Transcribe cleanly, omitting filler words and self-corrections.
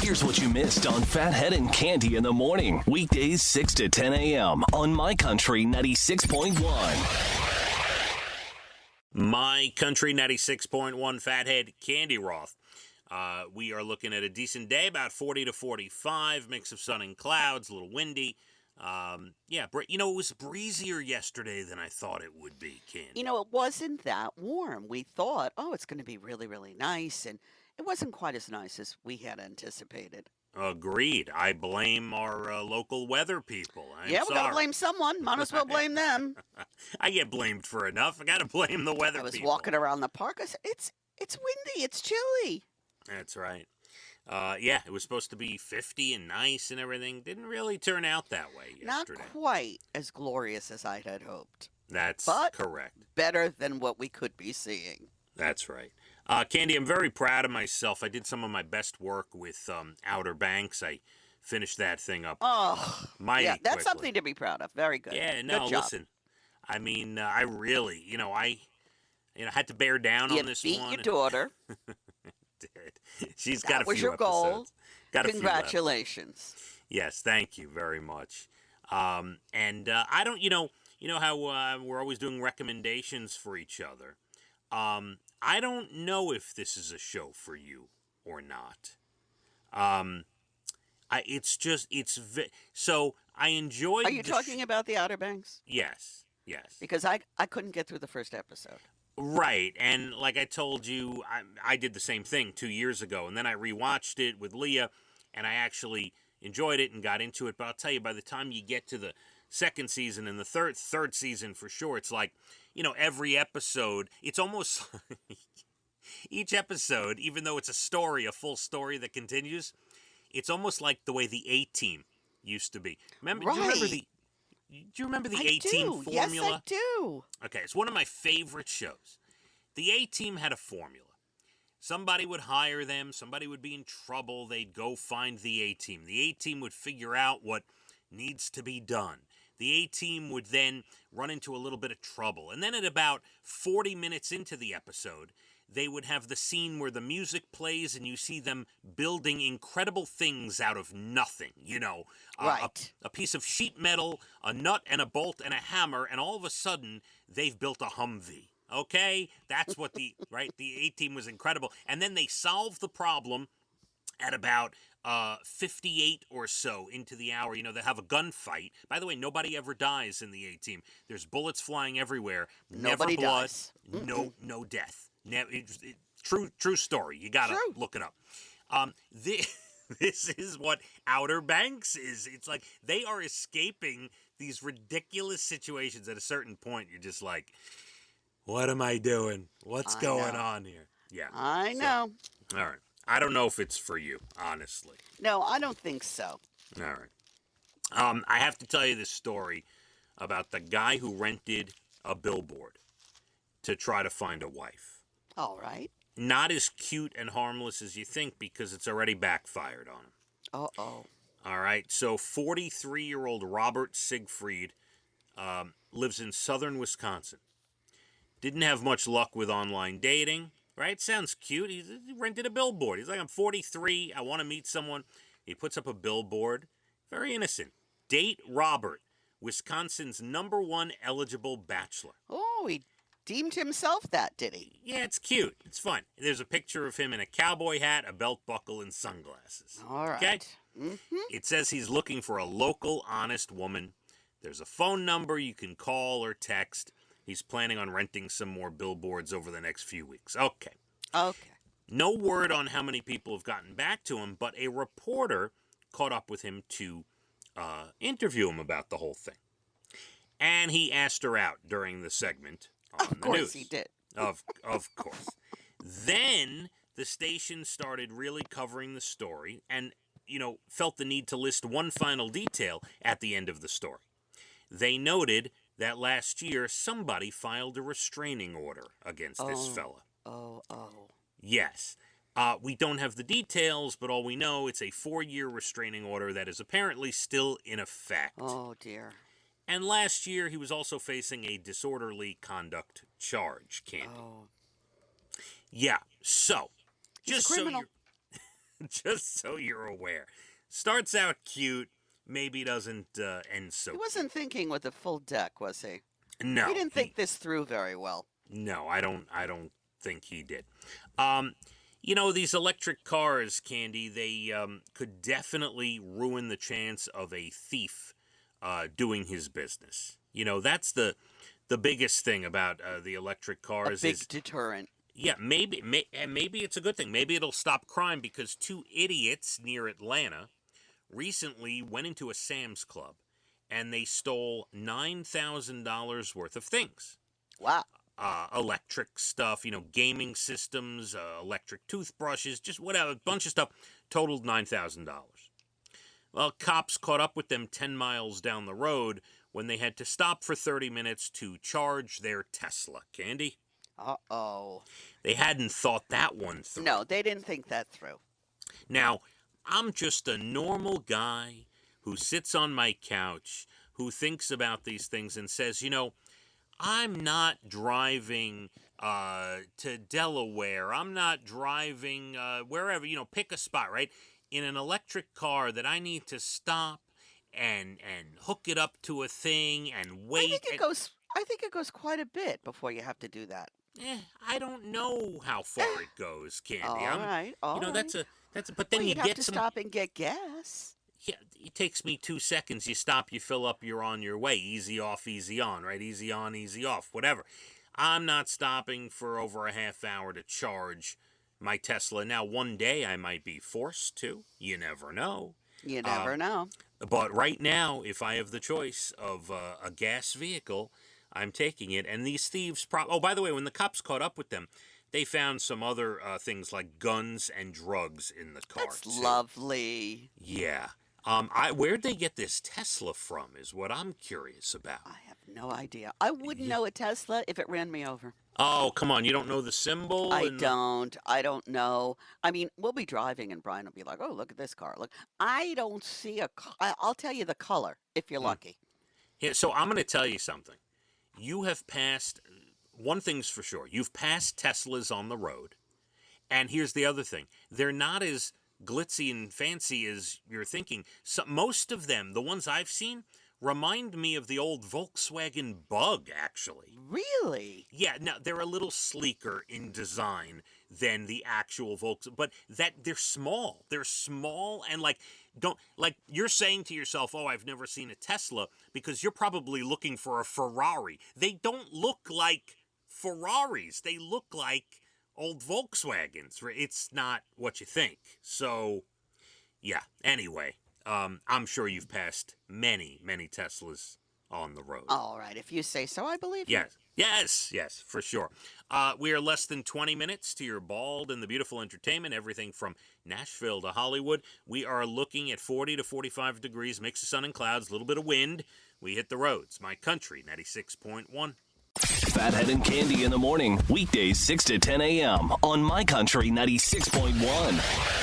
Here's what you missed on Phathead and Cande in the morning. Weekdays 6 to 10 a.m. on My Country 96.1. My Country 96.1 Phathead, Cande Roth. We are looking at a decent day, about 40 to 45, mix of sun and clouds, a little windy. It was breezier yesterday than I thought it would be, Cande. It wasn't that warm. We thought, it's going to be really, really nice, and it wasn't quite as nice as we had anticipated. Agreed. I blame our local weather people. We got to blame someone. Might as well blame them. I get blamed for enough. I got to blame the weather people. I was walking around the park. I said, it's windy. It's chilly. That's right. It was supposed to be 50 and nice and everything. Didn't really turn out that way yesterday. Not quite as glorious as I had hoped. That's correct. Better than what we could be seeing. That's right. Cande, I'm very proud of myself. I did some of my best work with Outer Banks. I finished that thing up mighty that's quickly. something to be proud of. Very good. Yeah, no, good job. Listen. I mean, I really, I had to bear down on this one. You beat your daughter. Did. She's got a few episodes. That was your goal. Congratulations. Yes, thank you very much. I don't, how we're always doing recommendations for each other. I don't know if this is a show for you or not. So I enjoyed. Are you talking about the Outer Banks? Yes. Because I couldn't get through the first episode. Right, and like I told you, I did the same thing 2 years ago, and then I rewatched it with Leah, and I actually enjoyed it and got into it. But I'll tell you, by the time you get to the second season and the third season for sure, it's like, every episode, it's almost each episode, even though it's a full story that continues, it's almost like the way the A-Team used to be. Remember? Right. Do you remember the A-Team formula? Yes, I do. Okay, it's one of my favorite shows. The A-Team had a formula. Somebody would hire them. Somebody would be in trouble. They'd go find the A-Team. The A-Team would figure out what needs to be done. The A-Team would then run into a little bit of trouble. And then at about 40 minutes into the episode, they would have the scene where the music plays and you see them building incredible things out of nothing. Right. A piece of sheet metal, a nut and a bolt and a hammer, and all of a sudden they've built a Humvee. Okay? That's what the A-Team was incredible. And then they solved the problem at about 58 or so into the hour. They have a gunfight. By the way, nobody ever dies in the A-Team. There's bullets flying everywhere. Nobody never blood. dies. No death. True story. You gotta look it up. This is what Outer Banks is. It's like they are escaping these ridiculous situations. At a certain point, you're just like, what am I doing? What's going on here? Yeah. I know. All right. I don't know if it's for you, honestly. No, I don't think so. All right. I have to tell you this story about the guy who rented a billboard to try to find a wife. All right. Not as cute and harmless as you think because it's already backfired on him. Uh-oh. All right. So 43-year-old Robert Siegfried lives in southern Wisconsin. Didn't have much luck with online dating. Right? Sounds cute. He rented a billboard. He's like, I'm 43. I want to meet someone. He puts up a billboard. Very innocent. Date Robert, Wisconsin's #1 eligible bachelor. Oh, he deemed himself that, did he? Yeah, it's cute. It's fun. There's a picture of him in a cowboy hat, a belt buckle, and sunglasses. All right. Okay? Mm-hmm. It says he's looking for a local, honest woman. There's a phone number you can call or text. He's planning on renting some more billboards over the next few weeks. Okay. No word on how many people have gotten back to him, but a reporter caught up with him to interview him about the whole thing. And he asked her out during the segment on the news. Of course he did. Of course. Then the station started really covering the story and, felt the need to list one final detail at the end of the story. They noted that last year somebody filed a restraining order against this fella. Oh. Yes. We don't have the details, but all we know, it's a 4-year restraining order that is apparently still in effect. Oh, dear. And last year, he was also facing a disorderly conduct charge, Cande. Oh. Yeah, so... He's just a criminal. So Just so you're aware. Starts out cute, maybe doesn't end so He cute. wasn't thinking with a full deck, was he? No. He didn't think this through very well. No, I don't think he did. These electric cars, Candy, they could definitely ruin the chance of a thief doing his business. That's the biggest thing about the electric cars. A big deterrent. Yeah, maybe it's a good thing. Maybe it'll stop crime because two idiots near Atlanta recently went into a Sam's Club and they stole $9,000 worth of things. Wow. Electric stuff, gaming systems, electric toothbrushes, just whatever, a bunch of stuff, totaled $9,000. Well, cops caught up with them 10 miles down the road when they had to stop for 30 minutes to charge their Tesla. Candy? Uh-oh. They hadn't thought that one through. No, they didn't think that through. Now, I'm just a normal guy who sits on my couch, who thinks about these things and says, I'm not driving to Delaware. I'm not driving wherever, pick a spot, right? In an electric car that I need to stop and hook it up to a thing and wait. I think it goes quite a bit before you have to do that. I don't know how far it goes, Candy. All right. That's a but then well, you have get to some stop and get gas. Yeah, it takes me 2 seconds. You stop, you fill up, you're on your way. Easy off, easy on, right? Easy on, easy off, whatever. I'm not stopping for over a half hour to charge my Tesla. Now, one day I might be forced to. You never know. You never know. But right now, if I have the choice of a gas vehicle, I'm taking it. And these thieves... Oh, by the way, when the cops caught up with them, they found some other things like guns and drugs in the car. That's lovely. Yeah. Where'd they get this Tesla from is what I'm curious about. I have no idea. I wouldn't know a Tesla if it ran me over. Oh, come on. You don't know the symbol? I don't know. I mean, we'll be driving and Brian will be like, oh, look at this car. Look, I don't see I'll tell you the color if you're lucky. Yeah, so I'm going to tell you something. You have passed, one thing's for sure, you've passed Teslas on the road. And here's the other thing. They're not as glitzy and fancy as you're thinking. So most of them, the ones I've seen, remind me of the old Volkswagen Bug, actually. Really? Yeah, now they're a little sleeker in design than the actual Volkswagen, but they're small. They're small and you're saying to yourself, "Oh, I've never seen a Tesla," because you're probably looking for a Ferrari. They don't look like Ferraris. They look like old Volkswagens. It's not what you think. So, yeah. Anyway, I'm sure you've passed many, many Teslas on the road. All right. If you say so, I believe you. Yes, for sure. We are less than 20 minutes to your bald and the beautiful entertainment, everything from Nashville to Hollywood. We are looking at 40 to 45 degrees, mix of sun and clouds, a little bit of wind. We hit the roads. My Country, 96.1. Phathead and Cande in the morning, weekdays 6 to 10 a.m. on My Country 96.1.